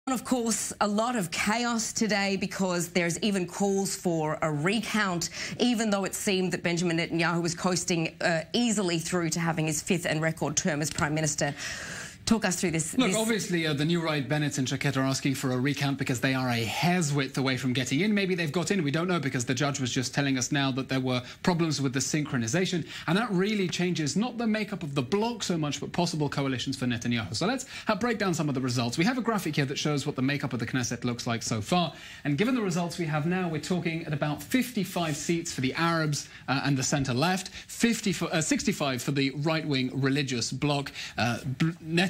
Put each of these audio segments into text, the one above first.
Of course, a lot of chaos today because there's even calls for a recount, even though it seemed that Benjamin Netanyahu was coasting easily through to having his fifth and record term as Prime Minister. Talk us through this. Look, obviously, the new right, Bennett and Shaked, are asking for a recount because they are a hair's width away from getting in. Maybe they've got in, we don't know, because the judge was just telling us now that there were problems with the synchronization. And that really changes not the makeup of the bloc so much, but possible coalitions for Netanyahu. So let's break down some of the results. We have a graphic here that shows what the makeup of the Knesset looks like so far. And given the results we have now, we're talking at about 55 seats for the Arabs and the centre-left, 65 for the right-wing religious bloc.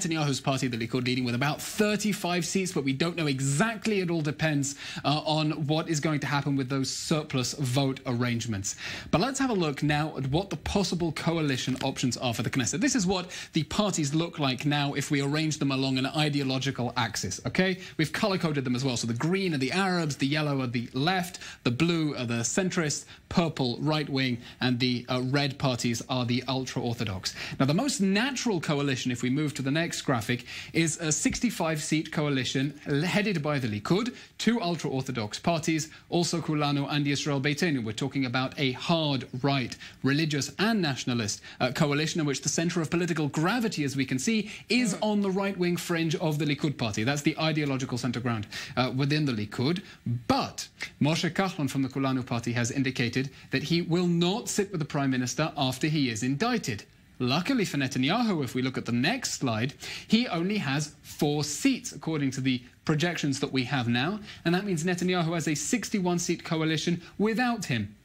Netanyahu's party, the Likud, leading with about 35 seats, but we don't know exactly. It all depends on what is going to happen with those surplus vote arrangements. But let's have a look now at what the possible coalition options are for the Knesset. This is what the parties look like now if we arrange them along an ideological axis, okay? We've color-coded them as well. So the green are the Arabs, the yellow are the left, the blue are the centrists, purple right-wing, and the red parties are the ultra-Orthodox. Now, the most natural coalition, if we move to the next graphic, is a 65-seat coalition headed by the Likud, two ultra-Orthodox parties, also Kulanu and Israel Beitenu. We're talking about a hard right, religious and nationalist coalition in which the center of political gravity, as we can see, is on the right-wing fringe of the Likud party. That's the ideological center ground within the Likud. But Moshe Kaufman from the Kulanu party has indicated that he will not sit with the Prime Minister after he is indicted. Luckily for Netanyahu, if we look at the next slide, he only has 4 seats, according to the projections that we have now. And that means Netanyahu has a 61-seat coalition without him.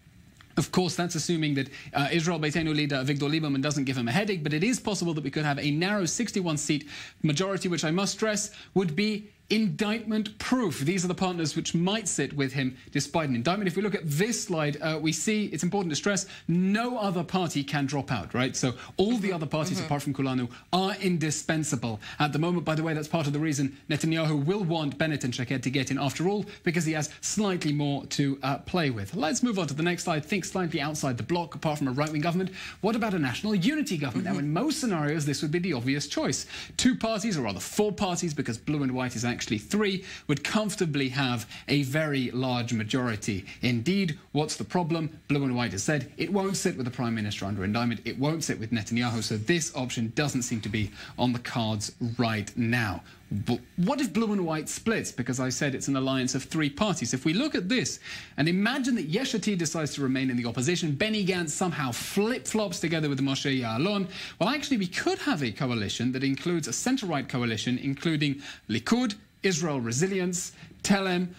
Of course, that's assuming that Israel Beitenu leader Avigdor Lieberman doesn't give him a headache, but it is possible that we could have a narrow 61-seat majority, which I must stress would be indictment-proof. These are the partners which might sit with him despite an indictment. If we look at this slide, we see, it's important to stress, no other party can drop out, right? So all the other parties, apart from Kulanu, are indispensable at the moment. By the way, that's part of the reason Netanyahu will want Bennett and Shaked to get in after all, because he has slightly more to play with. Let's move on to the next slide. Think slightly outside the bloc, apart from a right-wing government. What about a national unity government? Now, in most scenarios, this would be the obvious choice. 2 parties, or rather 4 parties, because blue and white is actually 3, would comfortably have a very large majority. Indeed, what's the problem? Blue and white has said it won't sit with the Prime Minister under indictment. It won't sit with Netanyahu. So this option doesn't seem to be on the cards right now. But what if blue and white splits? Because I said it's an alliance of 3 parties. If we look at this and imagine that Yesh Atid decides to remain in the opposition, Benny Gantz somehow flip-flops together with Moshe Ya'alon, well, actually, we could have a coalition that includes a centre-right coalition, including Likud, Israel Resilience, Telem,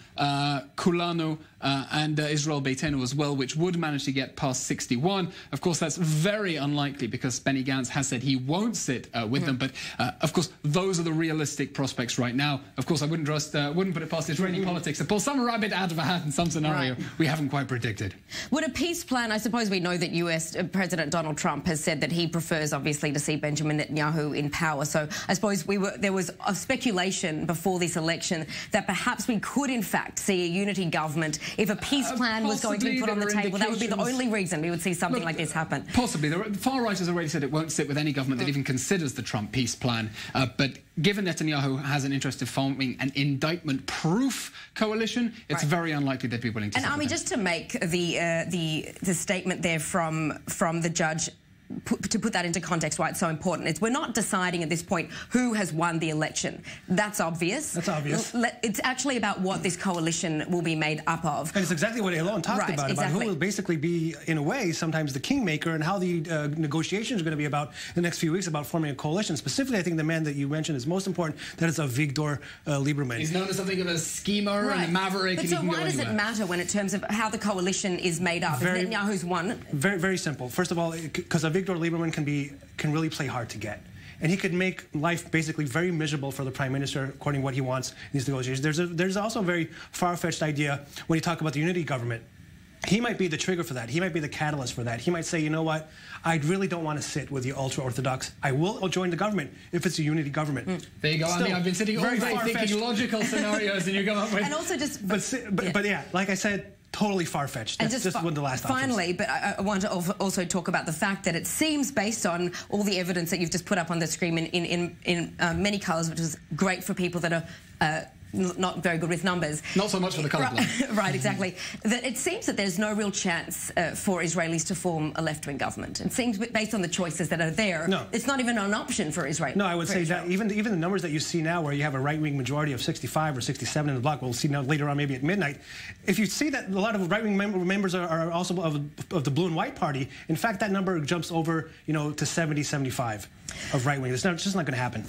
Kulanu, and Israel Beitenu as well, which would manage to get past 61. Of course, that's very unlikely because Benny Gantz has said he won't sit with them. But, of course, those are the realistic prospects right now. Of course, I wouldn't put it past Israeli politics to pull some rabbit out of a hat in some scenario we haven't quite predicted. Would a peace plan, I suppose we know that US President Donald Trump has said that he prefers, obviously, to see Benjamin Netanyahu in power. So I suppose there was a speculation before this election that perhaps we could, in fact, see a unity government if a peace plan was going to be put on the table. That would be the only reason we would see something like this happen. Possibly. The far-right has already said it won't sit with any government that even considers the Trump peace plan. But given Netanyahu has an interest in forming an indictment-proof coalition, it's very unlikely they'd be willing to. And Ami, just to make the statement there from the judge, to put that into context, why it's so important. We're not deciding at this point who has won the election. That's obvious. That's obvious. It's actually about what this coalition will be made up of. And it's exactly what Eylon talked about who will basically be, in a way, sometimes the kingmaker, and how the negotiations are going to be about the next few weeks about forming a coalition. Specifically, I think the man that you mentioned is most important. That is Avigdor Lieberman. He's known as something of a schemer and a maverick. But so why does it matter when in terms of how the coalition is made up? Is Netanyahu's won? Very, very simple. First of all, because Avigdor Lieberman can really play hard to get. And he could make life basically very miserable for the Prime Minister, according to what he wants in these negotiations. There's also a very far-fetched idea when you talk about the unity government. He might be the trigger for that. He might be the catalyst for that. He might say, you know what, I really don't want to sit with the ultra-Orthodox. I will join the government if it's a unity government. There you go. I mean, I've been sitting all day thinking logical scenarios, and you come up with... And also just... But yeah, like I said, totally far-fetched. That's just one of the last options. Finally, but I want to also talk about the fact that it seems, based on all the evidence that you've just put up on the screen in many colours, which is great for people that are not very good with numbers. Not so much for the colourblind. Right, exactly. That it seems that there's no real chance for Israelis to form a left-wing government. It seems, based on the choices that are there, it's not even an option for Israel. No, I would say that even the numbers that you see now, where you have a right-wing majority of 65 or 67 in the bloc, we'll see now later on, maybe at midnight. If you see that a lot of right-wing members are also of the Blue and White Party, in fact, that number jumps over, to 70, 75 of right-wing. It's just not going to happen.